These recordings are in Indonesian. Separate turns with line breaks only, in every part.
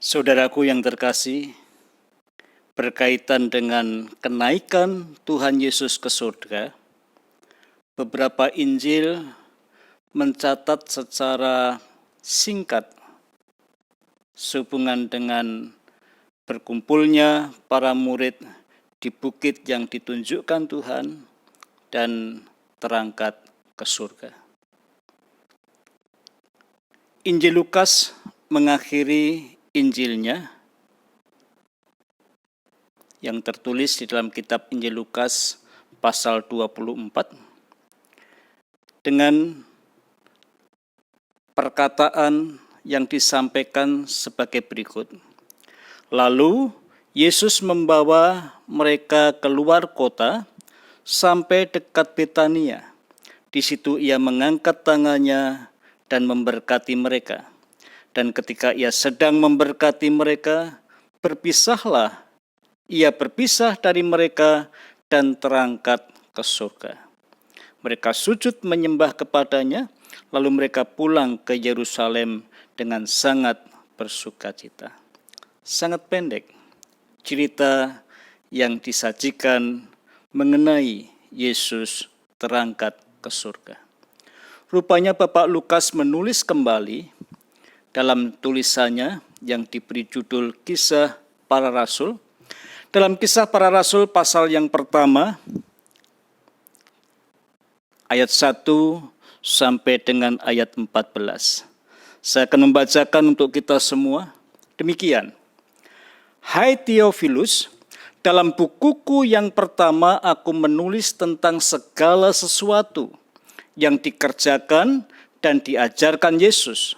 Saudaraku yang terkasih, berkaitan dengan kenaikan Tuhan Yesus ke surga, beberapa Injil mencatat secara singkat sehubungan dengan berkumpulnya para murid di bukit yang ditunjukkan Tuhan dan terangkat ke surga. Injil Lukas mengakhiri Injilnya yang tertulis di dalam kitab Injil Lukas pasal 24 dengan perkataan yang disampaikan sebagai berikut. Lalu Yesus membawa mereka keluar kota sampai dekat Betania. Di situ ia mengangkat tangannya dan memberkati mereka. Dan ketika ia sedang memberkati mereka, ia berpisah dari mereka dan terangkat ke surga. Mereka sujud menyembah kepadanya, lalu mereka pulang ke Yerusalem dengan sangat bersukacita. Sangat pendek cerita yang disajikan mengenai Yesus terangkat ke surga. Rupanya Bapak Lukas menulis kembali dalam tulisannya yang diberi judul Kisah Para Rasul. Dalam Kisah Para Rasul pasal yang pertama, ayat 1 sampai dengan ayat 14. Saya akan membacakan untuk kita semua. Demikian. Hai Theophilus, dalam bukuku yang pertama aku menulis tentang segala sesuatu yang dikerjakan dan diajarkan Yesus,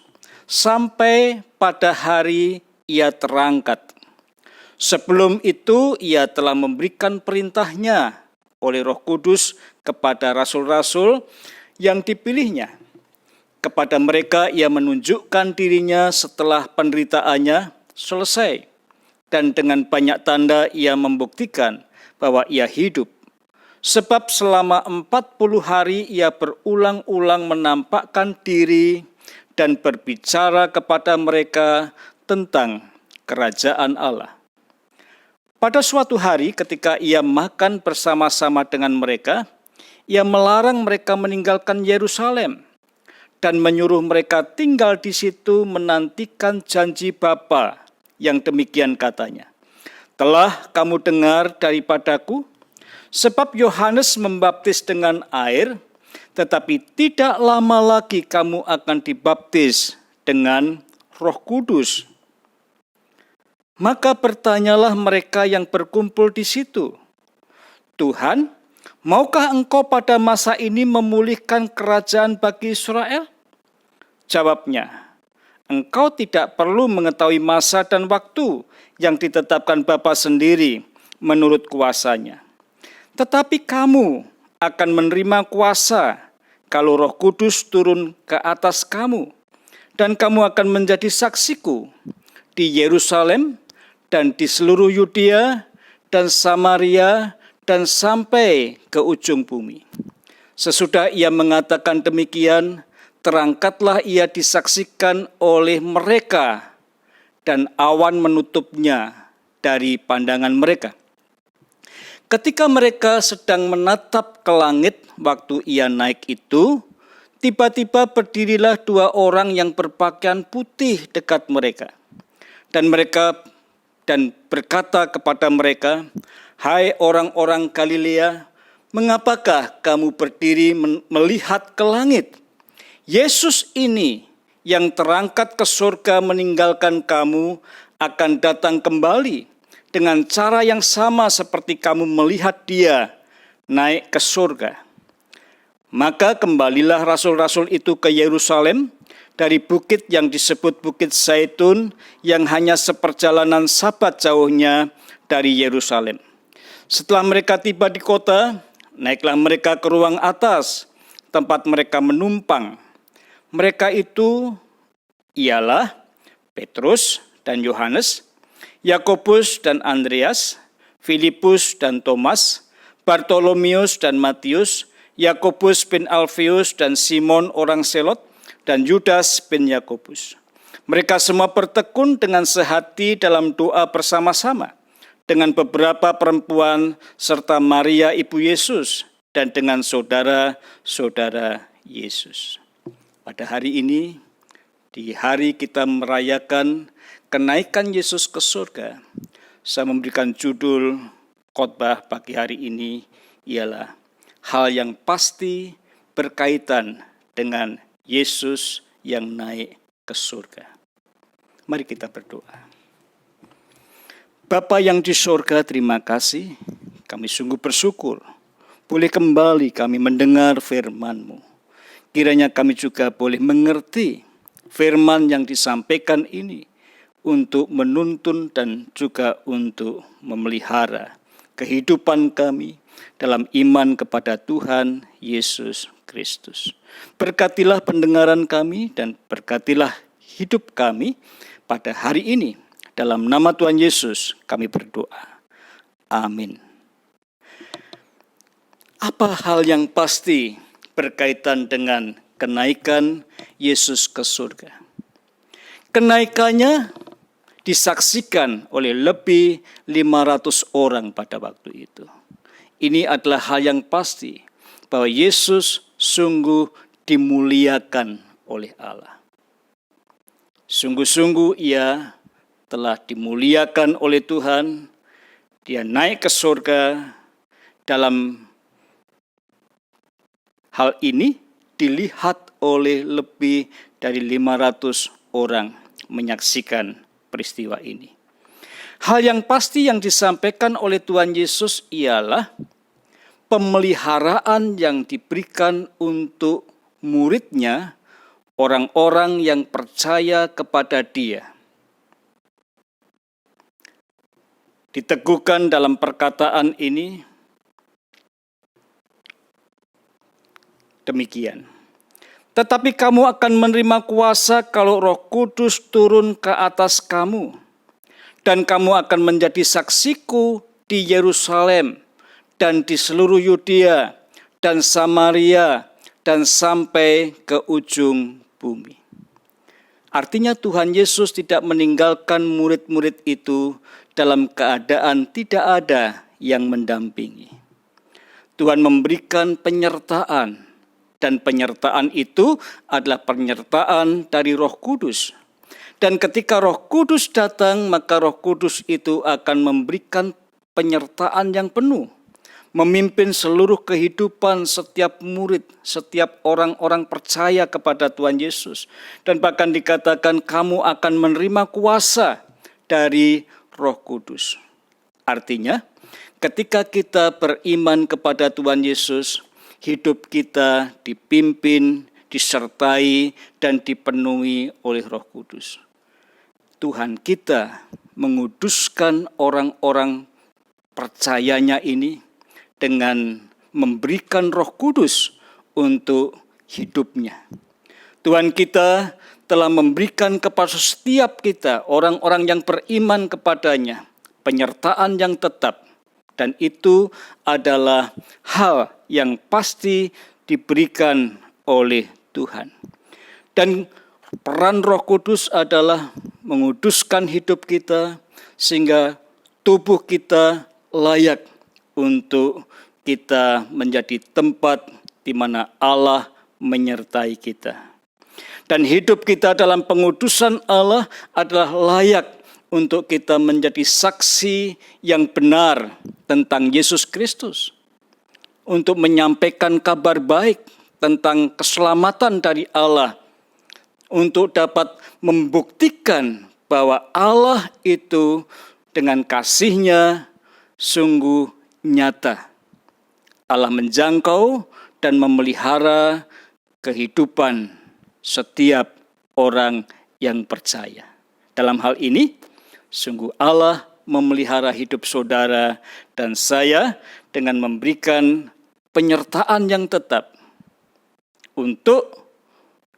sampai pada hari ia terangkat. Sebelum itu ia telah memberikan perintahnya oleh Roh Kudus kepada rasul-rasul yang dipilihnya. Kepada mereka ia menunjukkan dirinya setelah penderitaannya selesai. Dan dengan banyak tanda ia membuktikan bahwa ia hidup. Sebab selama 40 hari ia berulang-ulang menampakkan diri dan berbicara kepada mereka tentang kerajaan Allah. Pada suatu hari ketika ia makan bersama-sama dengan mereka, ia melarang mereka meninggalkan Yerusalem dan menyuruh mereka tinggal di situ menantikan janji Bapa yang demikian katanya. Telah kamu dengar daripadaku, sebab Yohanes membaptis dengan air, tetapi tidak lama lagi kamu akan dibaptis dengan Roh Kudus. Maka bertanyalah mereka yang berkumpul di situ, Tuhan, maukah engkau pada masa ini memulihkan kerajaan bagi Israel? Jawabnya, engkau tidak perlu mengetahui masa dan waktu yang ditetapkan Bapa sendiri menurut kuasanya. Tetapi kamu akan menerima kuasa kalau Roh Kudus turun ke atas kamu, dan kamu akan menjadi saksiku di Yerusalem dan di seluruh Yudea dan Samaria dan sampai ke ujung bumi. Sesudah ia mengatakan demikian, terangkatlah ia disaksikan oleh mereka dan awan menutupnya dari pandangan mereka. Ketika mereka sedang menatap ke langit waktu ia naik itu, tiba-tiba berdirilah 2 orang yang berpakaian putih dekat mereka. Dan berkata kepada mereka, hai orang-orang Galilea, mengapakah kamu berdiri melihat ke langit? Yesus ini yang terangkat ke surga meninggalkan kamu akan datang kembali dengan cara yang sama seperti kamu melihat dia naik ke surga. Maka kembalilah rasul-rasul itu ke Yerusalem dari bukit yang disebut Bukit Zaitun yang hanya seperjalanan sabat jauhnya dari Yerusalem. Setelah mereka tiba di kota, naiklah mereka ke ruang atas tempat mereka menumpang. Mereka itu ialah Petrus dan Yohanes, Yakobus dan Andreas, Filipus dan Thomas, Bartolomeus dan Matius, Yakobus bin Alfeus dan Simon orang Selot, dan Yudas bin Yakobus. Mereka semua bertekun dengan sehati dalam doa bersama-sama dengan beberapa perempuan serta Maria ibu Yesus dan dengan saudara-saudara Yesus. Pada hari ini, di hari kita merayakan kenaikan Yesus ke surga, saya memberikan judul khotbah pagi hari ini ialah hal yang pasti berkaitan dengan Yesus yang naik ke surga. Mari kita berdoa. Bapa yang di surga, terima kasih. Kami sungguh bersyukur boleh kembali kami mendengar firman-Mu. Kiranya kami juga boleh mengerti firman yang disampaikan ini untuk menuntun dan juga untuk memelihara kehidupan kami dalam iman kepada Tuhan Yesus Kristus. Berkatilah pendengaran kami dan berkatilah hidup kami pada hari ini. Dalam nama Tuhan Yesus kami berdoa. Amin. Apa hal yang pasti berkaitan dengan kenaikan Yesus ke surga? Kenaikannya disaksikan oleh lebih 500 orang pada waktu itu. Ini adalah hal yang pasti bahwa Yesus sungguh dimuliakan oleh Allah. Sungguh-sungguh ia telah dimuliakan oleh Tuhan. Dia naik ke surga. Dalam hal ini dilihat oleh lebih dari 500 orang menyaksikan peristiwa ini. Hal yang pasti yang disampaikan oleh Tuhan Yesus ialah pemeliharaan yang diberikan untuk muridnya, orang-orang yang percaya kepada Dia. Diteguhkan dalam perkataan ini demikian. Tetapi kamu akan menerima kuasa kalau Roh Kudus turun ke atas kamu. Dan kamu akan menjadi saksiku di Yerusalem dan di seluruh Yudea dan Samaria dan sampai ke ujung bumi. Artinya Tuhan Yesus tidak meninggalkan murid-murid itu dalam keadaan tidak ada yang mendampingi. Tuhan memberikan penyertaan, dan penyertaan itu adalah penyertaan dari Roh Kudus. Dan ketika Roh Kudus datang, maka Roh Kudus itu akan memberikan penyertaan yang penuh, memimpin seluruh kehidupan setiap murid, setiap orang-orang percaya kepada Tuhan Yesus. Dan bahkan dikatakan kamu akan menerima kuasa dari Roh Kudus. Artinya, ketika kita beriman kepada Tuhan Yesus, hidup kita dipimpin, disertai, dan dipenuhi oleh Roh Kudus. Tuhan kita menguduskan orang-orang percayanya ini dengan memberikan Roh Kudus untuk hidupnya. Tuhan kita telah memberikan kepada setiap kita, orang-orang yang beriman kepadanya, penyertaan yang tetap. Dan itu adalah hal yang pasti diberikan oleh Tuhan. Dan peran Roh Kudus adalah menguduskan hidup kita sehingga tubuh kita layak untuk kita menjadi tempat di mana Allah menyertai kita. Dan hidup kita dalam pengudusan Allah adalah layak untuk kita menjadi saksi yang benar tentang Yesus Kristus. Untuk menyampaikan kabar baik tentang keselamatan dari Allah. Untuk dapat membuktikan bahwa Allah itu dengan kasih-Nya sungguh nyata. Allah menjangkau dan memelihara kehidupan setiap orang yang percaya. Dalam hal ini, sungguh Allah memelihara hidup saudara dan saya dengan memberikan penyertaan yang tetap untuk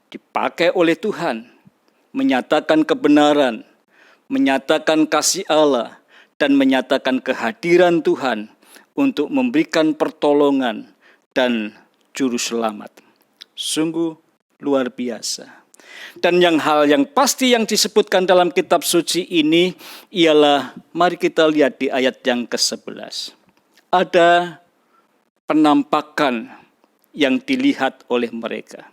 dipakai oleh Tuhan, menyatakan kebenaran, menyatakan kasih Allah, dan menyatakan kehadiran Tuhan untuk memberikan pertolongan dan juru selamat. Sungguh luar biasa. Dan hal yang pasti yang disebutkan dalam kitab suci ini ialah, mari kita lihat di ayat yang ke-11. Ada penampakan yang dilihat oleh mereka.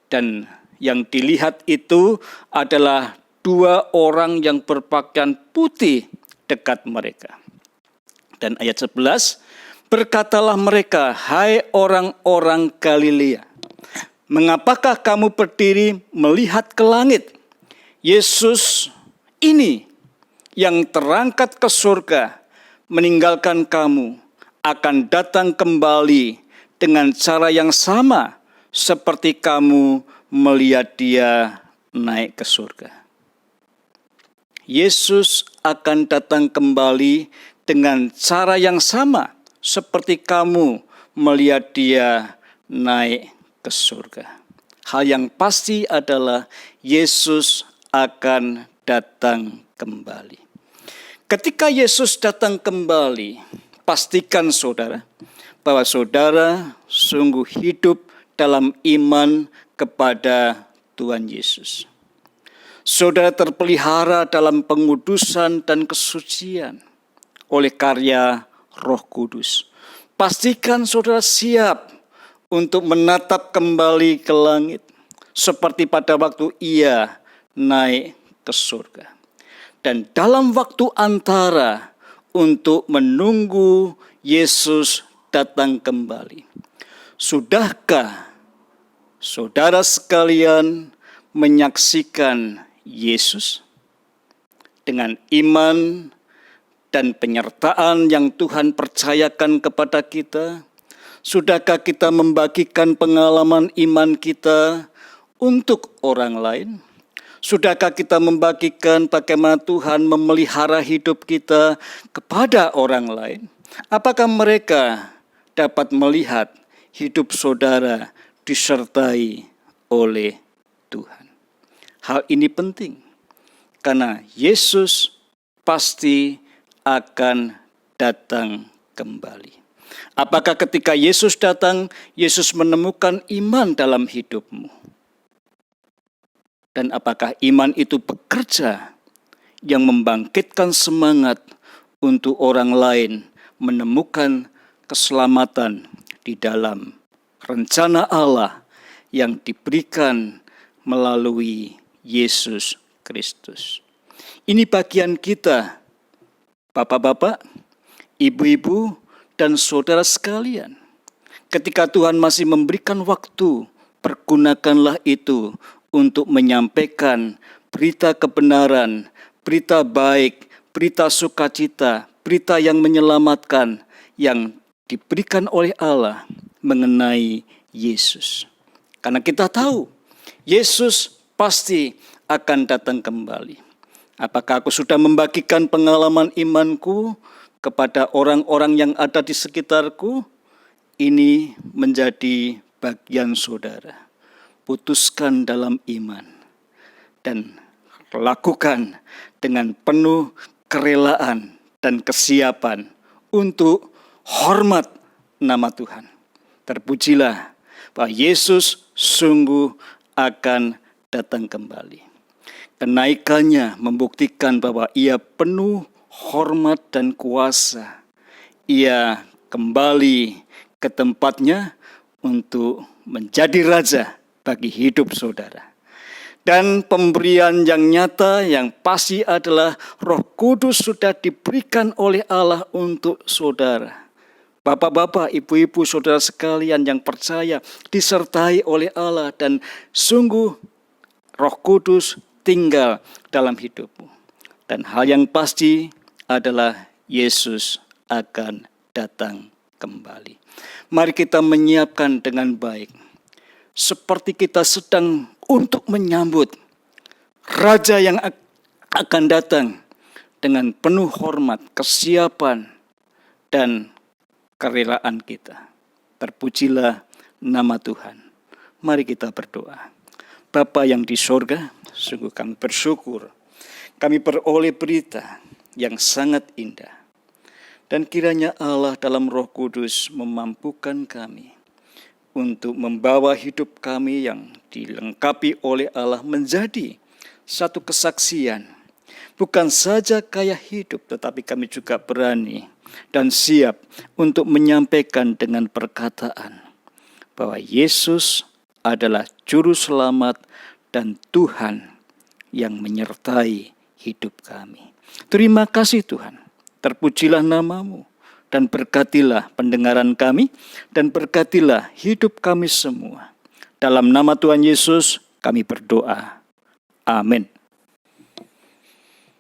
Dan yang dilihat itu adalah 2 orang yang berpakaian putih dekat mereka. Dan ayat 11, berkatalah mereka, hai orang-orang Galilea, mengapakah kamu berdiri melihat ke langit? Yesus ini yang terangkat ke surga meninggalkan kamu akan datang kembali dengan cara yang sama seperti kamu melihat dia naik ke surga. Yesus akan datang kembali dengan cara yang sama seperti kamu melihat dia naik ke surga. Hal yang pasti adalah Yesus akan datang kembali. Ketika Yesus datang kembali, pastikan saudara bahwa saudara sungguh hidup dalam iman kepada Tuhan Yesus. Saudara terpelihara dalam pengudusan dan kesucian oleh karya Roh Kudus. Pastikan saudara siap untuk menatap kembali ke langit seperti pada waktu ia naik ke surga. Dan dalam waktu antara untuk menunggu Yesus datang kembali. Sudahkah saudara sekalian menyaksikan Yesus dengan iman dan penyertaan yang Tuhan percayakan kepada kita? Sudahkah kita membagikan pengalaman iman kita untuk orang lain? Sudahkah kita membagikan bagaimana Tuhan memelihara hidup kita kepada orang lain? Apakah mereka dapat melihat hidup saudara disertai oleh Tuhan? Hal ini penting karena Yesus pasti akan datang kembali. Apakah ketika Yesus datang, Yesus menemukan iman dalam hidupmu? Dan apakah iman itu bekerja yang membangkitkan semangat untuk orang lain menemukan keselamatan di dalam rencana Allah yang diberikan melalui Yesus Kristus? Ini bagian kita, Bapak-bapak, Ibu-ibu, dan saudara sekalian. Ketika Tuhan masih memberikan waktu, pergunakanlah itu untuk menyampaikan berita kebenaran, berita baik, berita sukacita, berita yang menyelamatkan, yang diberikan oleh Allah mengenai Yesus. Karena kita tahu, Yesus pasti akan datang kembali. Apakah aku sudah membagikan pengalaman imanku kepada orang-orang yang ada di sekitarku? Ini menjadi bagian saudara. Putuskan dalam iman dan lakukan dengan penuh kerelaan dan kesiapan untuk hormat nama Tuhan. Terpujilah bahwa Yesus sungguh akan datang kembali. Kenaikannya membuktikan bahwa ia penuh hormat dan kuasa. Ia kembali ke tempatnya untuk menjadi raja bagi hidup saudara. Dan pemberian yang nyata yang pasti adalah Roh Kudus sudah diberikan oleh Allah untuk saudara. Bapak-bapak, ibu-ibu, saudara sekalian yang percaya disertai oleh Allah dan sungguh Roh Kudus tinggal dalam hidupmu. Dan hal yang pasti adalah Yesus akan datang kembali. Mari kita menyiapkan dengan baik. Seperti kita sedang untuk menyambut Raja yang akan datang dengan penuh hormat, kesiapan, dan kerelaan kita. Terpujilah nama Tuhan. Mari kita berdoa. Bapa yang di sorga, sungguh kami bersyukur. Kami beroleh berita yang sangat indah. Dan kiranya Allah dalam Roh Kudus memampukan kami untuk membawa hidup kami yang dilengkapi oleh Allah menjadi satu kesaksian. Bukan saja gaya hidup, tetapi kami juga berani dan siap untuk menyampaikan dengan perkataan bahwa Yesus adalah Juru Selamat dan Tuhan yang menyertai hidup kami. Terima kasih Tuhan, terpujilah nama-Mu, dan berkatilah pendengaran kami, dan berkatilah hidup kami semua. Dalam nama Tuhan Yesus kami berdoa. Amin.